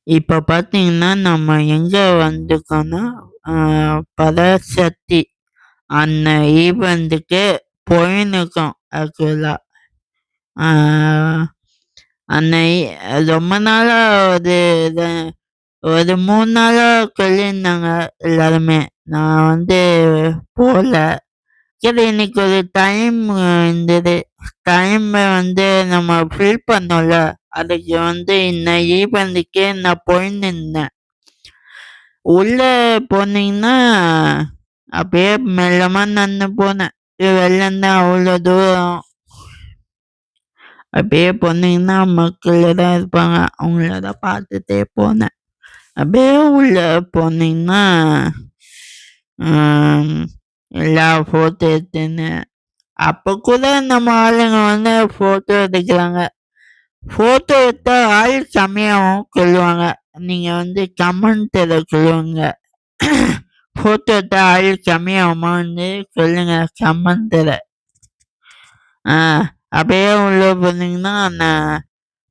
இப்ப பார்த்தீங்கன்னா, நம்ம எங்க வந்துருக்கோம்னா, அ பராசக்தி அந்த ஈவென்ட்டுக்கு போயின்னுருக்கோம் ஆக்சுவலா. ஆ அந்த ரொம்ப நாளா ஒரு இது ஒரு 3 நாளா சொல்லியிருந்தாங்க எல்லாருமே. நான் வந்து போல. சரி இன்னைக்கு ஒரு டைம் இருந்தது. டைம வந்து நம்ம ஃபில் பண்ணோம்ல. அதுக்கு வந்து இந்த ஈவென்ட்டுக்கு நான் போயின்னுருந்தேன். உள்ள போனீங்கன்னா, அப்படியே மெல்லமா நடந்து போனேன். வெளிலருந்து அவ்வளோ தூரம். அப்படியே போனீங்கன்னா மக்கள் தான் இருப்பாங்க. அவங்கள தான் பார்த்துட்டே போனேன். அப்படியே உள்ள போனீங்கன்னா, ம் எல்லா ஃபோட்டோ எடுத்துன்னு அப்ப கூட நம்ம ஆளுங்க வந்து ஃபோட்டோ எடுக்குறாங்க. ஃபோட்டோ எடுத்தா ஆள் கம்மியாகும் சொல்லுவாங்க. நீங்க வந்து கமெண்ட்ல சொல்லுங்க. ஃபோட்டோ எடுத்தா ஆள் கம்மியாகுமான்னு சொல்லுங்க கமெண்ட்ல. ஆ அப்படியே உள்ள போனீங்கன்னா, அந்த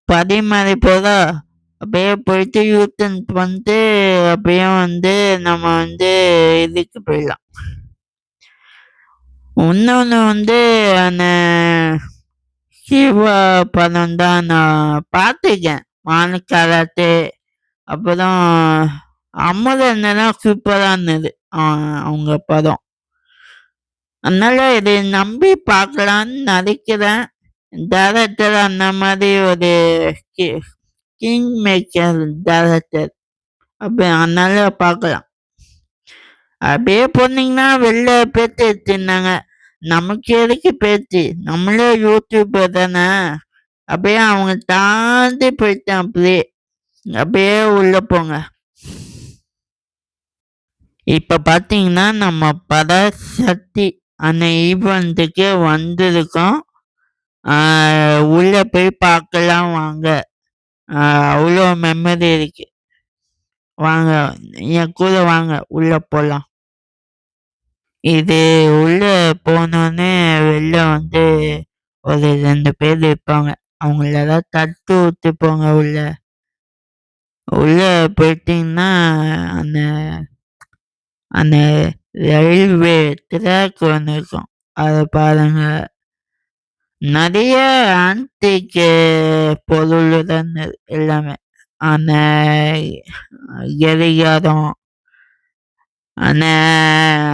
படிமலை போல அப்படியே போயிட்டு யூட்டர்ன் பண்ணிட்டு அப்படியே வந்து நம்ம வந்து இதுக்கு போயிடலாம். இன்னொன்னு வந்து அந்த சிவா படம் தான் நான் பார்த்துருக்கேன். மானக்காராத்து, அப்புறம் அமரன்லாம் சூப்பரா இருந்தது. அவங்க படம். அதனால இதை நம்பி பார்க்கலான்னு நினைக்கிறேன். டைரக்டர் அந்த மாதிரி ஒரு கி கிங் மேக்கர் டைரக்டர். அதனால பார்க்கலாம். அப்படியே போனீங்கன்னா வெளில பேட்டி எடுத்திருந்தாங்க. நமக்கு எதுக்கு பேச்சு? நம்மளே யூடியூபர் தானே. அப்படியே அவங்க தாண்டி போயிட்டேன் அப்படியே. அப்படியே உள்ள போங்க. இப்ப பார்த்தீங்கன்னா, நம்ம பராசக்தி அந்த ஈவென்ட்டுக்கு வந்திருக்கோம். உள்ள போய் பார்க்கலாம் வாங்க. அவ்வளோ மெமரி இருக்கு. வாங்க, என் கூட வாங்க உள்ள போலாம். இது உள்ள போனோனே வெளில வந்து ஒரு 2 பேர் இருப்பாங்க. அவங்களலாம் தட்டி விட்டு போங்க உள்ள. உள்ள போயிட்டீங்கன்னா, அந்த அந்த ரயில்வே ட்ராக் ஒண்ணு இருக்கும். அத பாருங்க. நெறைய ஆன்டிக் பொருளுடன் எல்லாமே. அந்த கடிகாரம், அந்த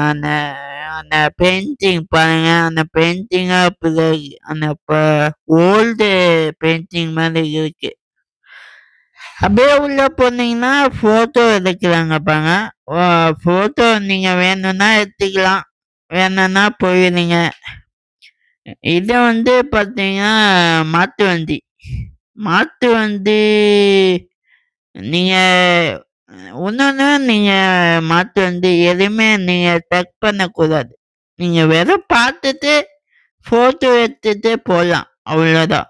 அந்த அந்த பெயிண்டிங் பாருங்க. அந்த பெயிண்டிங்கா அப்படிதான் அந்த ஓல்டு பெயிண்டிங் மாதிரி இருக்கு. அப்படியே உள்ள போனீங்கன்னா, ஃபோட்டோ எடுக்குறாங்க பாருங்க. ஃபோட்டோ நீங்க வேணும்னா எடுத்துக்கலாம். வேணாம்னா போயிருங்க. இது வந்து பார்த்தீங்கன்னா, மாட்டு வண்டி. மாட்டு வண்டி நீங்க இன்னொன்னு நீங்க மாட்டு வண்டி எதுவுமே நீங்க டச் பண்ணக்கூடாது. நீங்க வெறும் பார்த்துட்டு, ஃபோட்டோ எடுத்துட்டு போலாம். அவ்வளோதான்.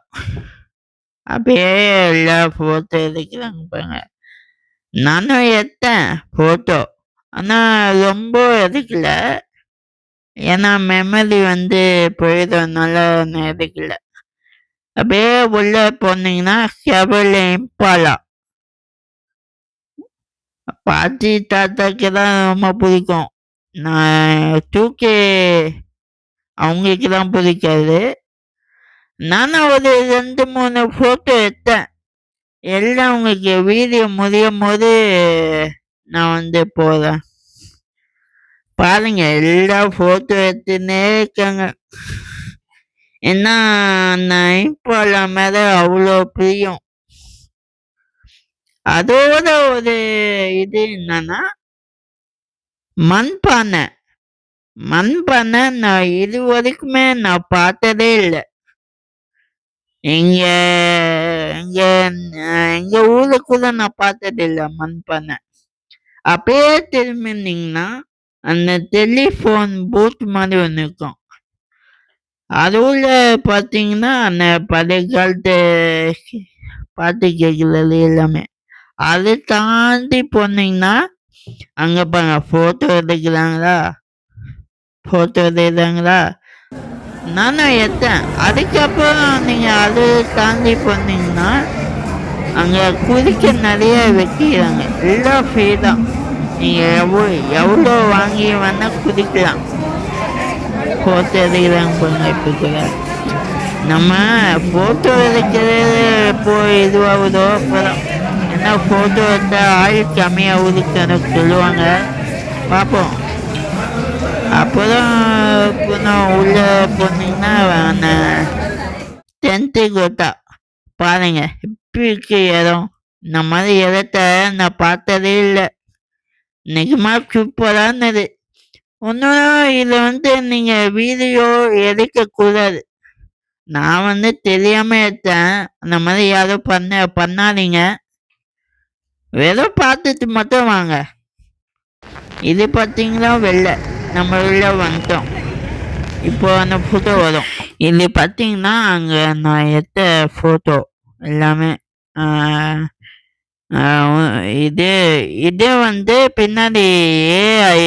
அப்படியே எல்லாம் ஃபோட்டோ எடுக்குறாங்க பாருங்க. நானும் எடுத்தேன் ஃபோட்டோ. ஆனா ரொம்ப எடுக்கல. ஏன்னா மெமரி வந்து போயிடுறதுனால நான் எடுக்கல. அப்படியே உள்ள போனீங்கன்னா, ஷெவர்லே இம்பாலா. பாட்டி, தாத்தாக்கு தான் ரொம்ப பிடிக்கும். நான் 2கே அவங்களுக்கு தான் பிடிக்காது. நானும் ஒரு 2, 3 ஃபோட்டோ எடுத்தேன். எல்லாம் உங்களுக்கு வீடியோ முடியும்போது நான் வந்து போடுறேன். பாருங்க எல்லாம் ஃபோட்டோ எடுத்துன்னே இருக்காங்க. ஏன்னா, அந்த இம்பாலா மேல அவ்வளோ பிரியம். அதோட ஒரு இது என்னன்னா, மண்பானை. மண்பானை நான் இதுவரைக்குமே நான் பார்த்ததே இல்ல. எங்க எங்க எங்க ஊர்ல கூட நான் பார்த்ததில்ல மண்பானை. அப்படியே திரும்பினீங்கன்னா, அந்த டெலிஃபோன் பூத் மாரி ஒண்ணு இருக்கும். அது உள்ள பார்த்தீங்கன்னா, அந்த பழைய காலத்து பாட்டு கேட்குறது எல்லாமே. அத தாண்டி போனீங்கன்னா, அங்க பாருங்க ஃபோட்டோ எடுக்குறாங்களா? ஃபோட்டோ எடுக்குறாங்களா? நானும் எடுத்தேன். அதுக்கப்புறம் நீங்க அத தாண்டி போனீங்கன்னா, அங்க குதிக்க நெறைய வைக்கிறாங்க. எல்லாம் ஃப்ரீ தான். நீங்க எவ்வளோ வாங்கி வேணா குதிக்கலாம். ஃபோட்டோ எடுக்கிறாங்க பாருங்க இப்போ கூட. நம்ம ஃபோட்டோ எடுக்கிறது எப்போ இதுவாகுதோ அப்போதான். ஏன்னா ஃபோட்டோ எடுத்தால் ஆயுள் கம்மியாகுதுன்னு எனக்கு சொல்லுவாங்க. பார்ப்போம். அப்போதான் கொஞ்சம் உள்ளே போனீங்கன்னா டென்த்து கோட்டா பாருங்க எப்படி இருக்கு இடம். இந்த மாதிரி இடத்த நான் பார்த்ததே இல்லை. நிஜமா சூப்பராக இருந்தது. ஒன்றும் இதில் நீங்கள் வீடியோ எடுக்கக்கூடாது. நான் தெரியாமல் எடுத்தேன். அந்த மாதிரி யாரும் பண்ணாதீங்க. வெறும் பார்த்துட்டு மட்டும் வாங்க. இது பார்த்தீங்களா வெள்ளை. நம்ம வெளில வந்துட்டோம். இப்போ அந்த ஃபோட்டோ வரும். இது பார்த்தீங்கன்னா அங்கே நான் எடுத்த ஃபோட்டோ எல்லாமே. இது பின்னாடி ஏஐ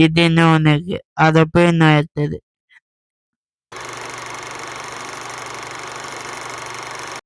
இதுன்னு ஒன்று இருக்கு. அதை போய் நான் எடுத்தது.